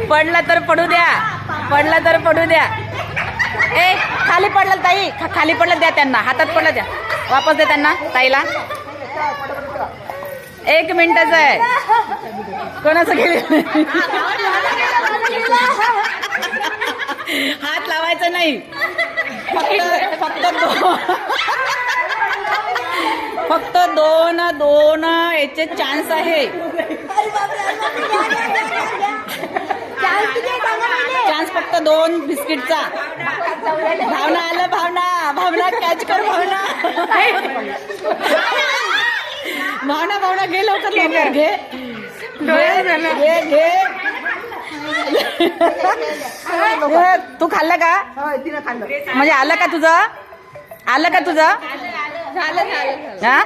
पडला तर पडू द्या, पडला तर पडू द्या. ए खाली पडलं ताई, खाली पडलं द्या त्यांना, हातात पडलं द्या, वापस द्या त्यांना ताईला. 1 मिनिटाचं आहे. कोणाचं गेलं? हात लावायचा नाही, फक्त दोन याचे चान्स आहे. चान्स फक्त 2 बिस्किटचा. भावना आलं, भावना कॅच कर. भावना घे लवकर, घे. तू खाल्लं का? म्हणजे आलं का तुझं? हा